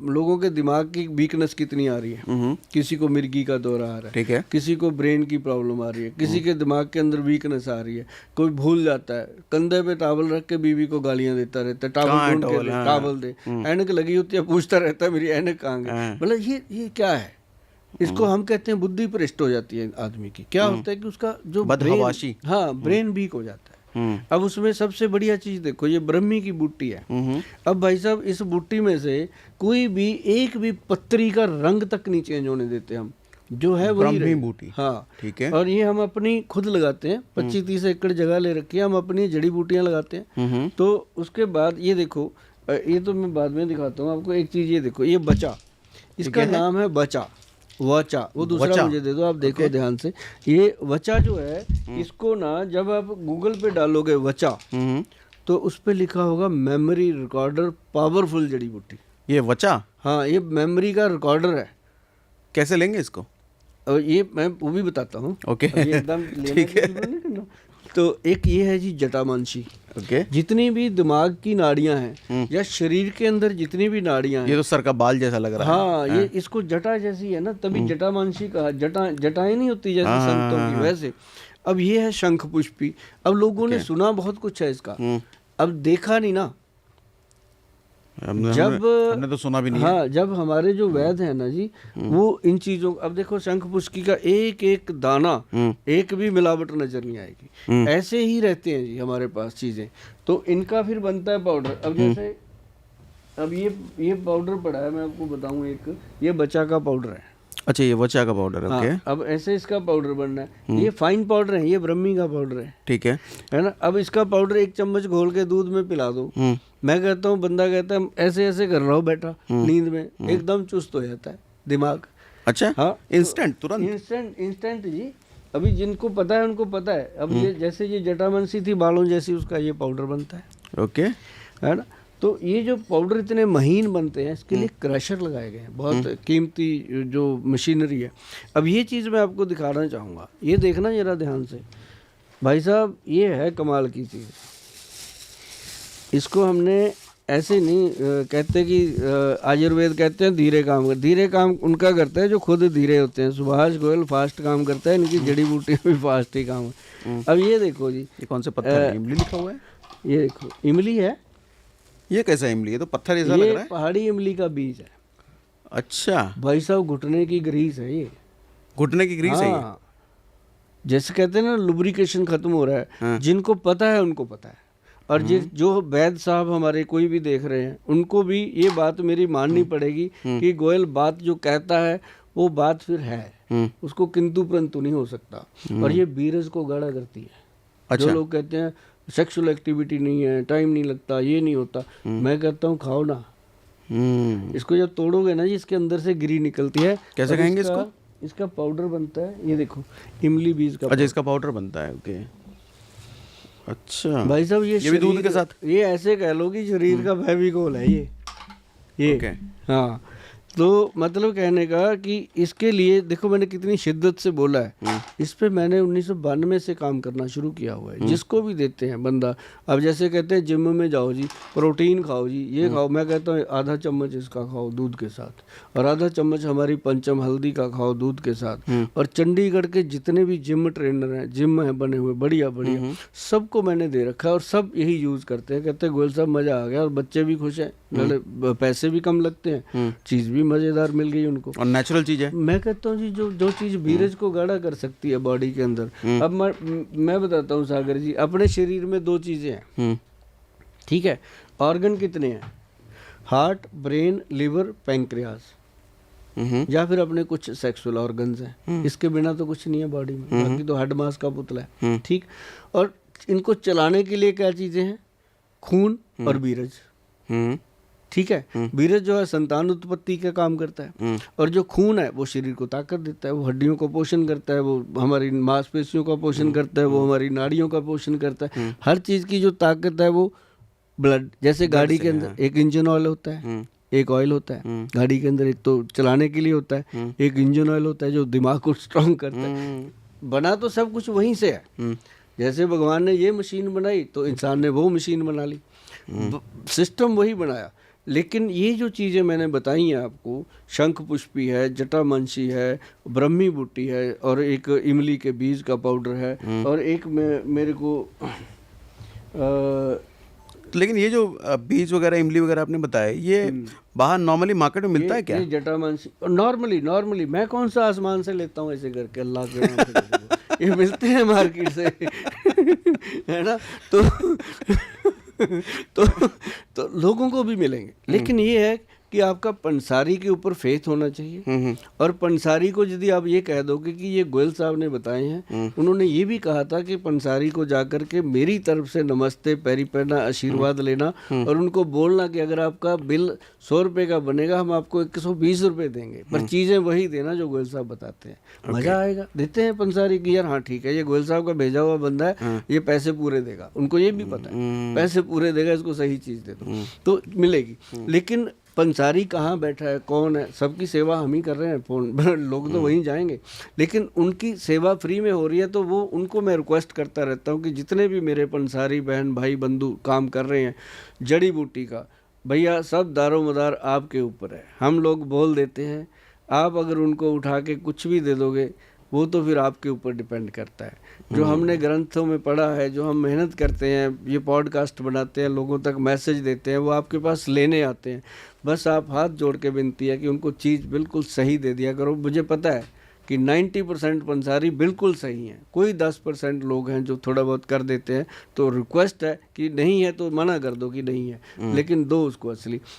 लोगों के दिमाग की वीकनेस कितनी आ रही है। किसी को मिर्गी का दौरा आ रहा है, ठीक है, किसी को ब्रेन की प्रॉब्लम आ रही है, किसी के दिमाग के अंदर वीकनेस आ रही है, कोई भूल जाता है, कंधे पे टॉवल रख के बीवी को गालियां देता रहता है, टॉवल ढूंढ के दे, टॉवल दे, ऐनक लगी होती है, पूछता रहता है मेरी ऐनक कहाँ गई। मतलब ये क्या है? इसको हम कहते हैं बुद्धि भ्रष्ट हो जाती है आदमी की। क्या होता है कि उसका जो बदहवाशी, ब्रेन वीक हो जाता है। अब उसमें सबसे बढ़िया चीज देखो, ये ब्रह्मी की बूटी है। अब भाई साहब इस बूटी में से कोई भी एक भी पत्ती का रंग तक नहीं चेंज होने देते हम, जो है वही ब्रह्मी बूटी। हाँ, ठीक है। और ये हम अपनी खुद लगाते हैं, 25-30 एकड़ जगह ले रखी है, हम अपनी जड़ी बूटियां लगाते हैं। तो उसके बाद ये देखो, ये तो मैं बाद में दिखाता हूँ आपको। एक चीज ये देखो, ये बचा, इसका नाम है बचा, वचा। वो दूसरा मुझे दे दो, आप देखो ध्यान से। ये वचा जो है, इसको ना जब आप गूगल पे डालोगे वचा, तो उस पे लिखा होगा मेमोरी रिकॉर्डर पावरफुल जड़ी बूटी। ये वचा, हाँ, ये मेमोरी का रिकॉर्डर है। कैसे लेंगे इसको? और ये मैं वो भी बताता हूँ। ओके, एकदम ठीक है। तो एक ये है जी जटामांसी। ओके। जितनी भी दिमाग की नाड़ियां हैं या शरीर के अंदर जितनी भी नाड़ियां हैं, ये तो सर का बाल जैसा लग रहा है। हाँ, ये इसको जटा जैसी है ना, तभी जटामांसी कहा। जटाएं नहीं होती जैसे संतों की, वैसे। अब ये है शंख पुष्पी। अब लोगों ने सुना बहुत कुछ है इसका, अब देखा नहीं ना। हमने तो सुना भी नहीं। हाँ, जब हमारे जो वैद्य है ना जी, वो इन चीजों, अब देखो शंख पुष्पी का एक एक दाना, एक भी मिलावट नजर नहीं आएगी। ऐसे ही रहते हैं जी हमारे पास चीजें। तो इनका फिर बनता है पाउडर। अब जैसे अब ये पाउडर पड़ा है, मैं आपको बताऊं, एक ये बचा का पाउडर है। अच्छा, ये वचा का पाउडर है। ओके। अब ऐसे इसका पाउडर बनना है। ये फाइन पाउडर है, ये ब्रह्मी का पाउडर है। ठीक है ना। अब इसका पाउडर 1 चम्मच घोल के दूध में पिला दो। मैं कहता हूँ, बंदा कहता है ऐसे ऐसे कर रहा हूँ बैठा, नींद में एकदम चुस्त हो जाता है दिमाग। अच्छा, हाँ, इंस्टेंट, तुरंत इंस्टेंट जी। अभी जिनको पता है उनको पता है। अब ये जैसे ये जटामांसी थी बालों जैसी, उसका ये पाउडर बनता है। ओके, है ना। तो ये जो पाउडर इतने महीन बनते हैं, इसके लिए क्रशर लगाए गए हैं, बहुत कीमती जो मशीनरी है। अब ये चीज़ मैं आपको दिखाना चाहूँगा, ये देखना जरा ध्यान से भाई साहब। ये है कमाल की चीज़। इसको हमने ऐसे नहीं कहते कि आयुर्वेद कहते हैं धीरे काम कर। धीरे काम उनका करता है जो खुद धीरे होते हैं। सुभाष गोयल फास्ट काम करता है, इनकी जड़ी बूटियाँ भी फास्ट ही काम है। अब ये देखो जी, ये कौन से पत्थर है? इमली लिखा हुआ है। ये देखो, इमली है। ये कैसा इमली? ये तो पत्थर जैसा लग रहा है। पहाड़ी इमली का बीज है। अच्छा भाई साहब, घुटने की ग्रीस है ये। घुटने की ग्रीस है ये। जैसे कहते हैं ना, लुब्रिकेशन खत्म हो रहा है। जिनको पता है उनको पता है। और जो वैद्य साहब हमारे कोई भी देख रहे हैं, उनको भी ये बात मेरी माननी पड़ेगी कि गोयल बात जो कहता है वो बात फिर है, उसको किंतु परंतु नहीं हो सकता। और ये बीरज को गाढ़ा करती है। अच्छा। जो लोग कहते हैं सेक्सुअल एक्टिविटी नहीं है, टाइम नहीं लगता, ये नहीं होता, मैं कहता हूँ खाओ ना। इसको जब तोड़ोगे ना जी, इसके अंदर से गिरी निकलती है। कैसे खाएंगे इसको? इसका पाउडर बनता है, ये देखो, इमली बीज का। अच्छा, इसका पाउडर बनता है। ओके, अच्छा भाई साहब, ये भी दूध के साथ, ये ऐसे कह लो कि शरीर का फेविकोल है ये। ओके। हाँ, तो मतलब कहने का कि इसके लिए देखो मैंने कितनी शिद्दत से बोला है। इस पे मैंने 1992 से काम करना शुरू किया हुआ है। जिसको भी देते हैं बंदा, अब जैसे कहते हैं जिम में जाओ जी, प्रोटीन खाओ जी, ये खाओ, मैं कहता हूँ आधा चम्मच इसका खाओ दूध के साथ, और आधा चम्मच हमारी पंचम हल्दी का खाओ दूध के साथ। और चंडीगढ़ के जितने भी जिम ट्रेनर हैं, जिम हैं बने हुए बढ़िया बढ़िया, सबको मैंने दे रखा है और सब यही यूज़ करते हैं। कहते हैं गोयल साहब मज़ा आ गया, और बच्चे भी खुश हैं, पैसे भी कम लगते हैं, चीज़ भी मज़ेदार मिल गई उनको, और नेचुरल चीज़ है। मैं कहता हूँ जी, जो चीज़ बीरज को गाढ़ा कर सकती है बॉडी के अंदर। अब मैं बताता हूँ सागर जी, अपने शरीर में 2 चीज़ें हैं, ठीक है। ऑर्गन कितने हैं? हार्ट, ब्रेन, लिवर, पैंक्रियाज, या फिर अपने कुछ सेक्सुअल ऑर्गन्स हैं। इसके बिना तो कुछ नहीं है बॉडी में, बाकी तो हड्ड मांस का पुतला है, ठीक। और इनको चलाने के लिए क्या चीज़ें हैं? खून और बीरज, ठीक है। बीरज जो है संतान उत्पत्ति का काम करता है, और जो खून है वो शरीर को ताकत देता है, वो हड्डियों का पोषण करता है, वो हमारी मांसपेशियों का पोषण करता है, वो हमारी नाड़ियों का पोषण करता है। हर चीज़ की जो ताकत है वो ब्लड, जैसे गाड़ी के अंदर एक इंजन ऑयल होता है, एक ऑयल होता है गाड़ी के अंदर, एक तो चलाने के लिए होता है, एक इंजन ऑयल होता है जो दिमाग को स्ट्रांग करता है। बना तो सब कुछ वहीं से है। जैसे भगवान ने ये मशीन बनाई तो इंसान ने वो मशीन बना ली, सिस्टम वही बनाया। लेकिन ये जो चीज़ें मैंने बताई हैं आपको, शंख पुष्पी है, जटामांसी है, ब्रह्मी बूटी है, और एक इमली के बीज का पाउडर है, और एक मेरे को लेकिन ये जो बीज वगैरह इमली वगैरह आपने बताया, ये बाहर नॉर्मली मार्केट में मिलता है क्या? ये जटामांसी नॉर्मली मैं कौन सा आसमान से लेता हूँ ऐसे करके, अल्लाह के नाम से देखो। ये मिलते हैं मार्केट से है ना। तो लोगों को भी मिलेंगे, लेकिन ये है कि आपका पंसारी के ऊपर फेथ होना चाहिए। और पंसारी को यदि आप ये कह दोगे कि ये गोयल साहब ने बताए हैं, उन्होंने ये भी कहा था कि पंसारी को जाकर के मेरी तरफ से नमस्ते पैरी पड़ना, आशीर्वाद लेना, और उनको बोलना कि अगर आपका बिल 100 रुपये का बनेगा, हम आपको 120 रुपये देंगे, पर चीज़ें वही देना जो गोयल साहब बताते हैं। मज़ा आएगा। देते हैं पंसारी की, यार हाँ ठीक है, ये गोयल साहब का भेजा हुआ बंदा है, ये पैसे पूरे देगा, उनको ये भी पता है पैसे पूरे देगा, इसको सही चीज़ दे दो तो मिलेगी। लेकिन पंसारी कहाँ बैठा है, कौन है, सबकी सेवा हम ही कर रहे हैं, फोन लोग तो वहीं जाएंगे, लेकिन उनकी सेवा फ्री में हो रही है। तो वो उनको मैं रिक्वेस्ट करता रहता हूँ कि जितने भी मेरे पंसारी बहन भाई बंधु काम कर रहे हैं जड़ी बूटी का, भैया सब दारो मदार आपके ऊपर है। हम लोग बोल देते हैं, आप अगर उनको उठा के कुछ भी दे दोगे, वो तो फिर आपके ऊपर डिपेंड करता है। जो हमने ग्रंथों में पढ़ा है, जो हम मेहनत करते हैं, ये पॉडकास्ट बनाते हैं, लोगों तक मैसेज देते हैं, वो आपके पास लेने आते हैं। बस आप हाथ जोड़ के विनती है कि उनको चीज़ बिल्कुल सही दे दिया करो। मुझे पता है कि 90% पंसारी बिल्कुल सही हैं, कोई 10% लोग हैं जो थोड़ा बहुत कर देते हैं। तो रिक्वेस्ट है कि नहीं है तो मना कर दो कि नहीं है, लेकिन दो उसको असली।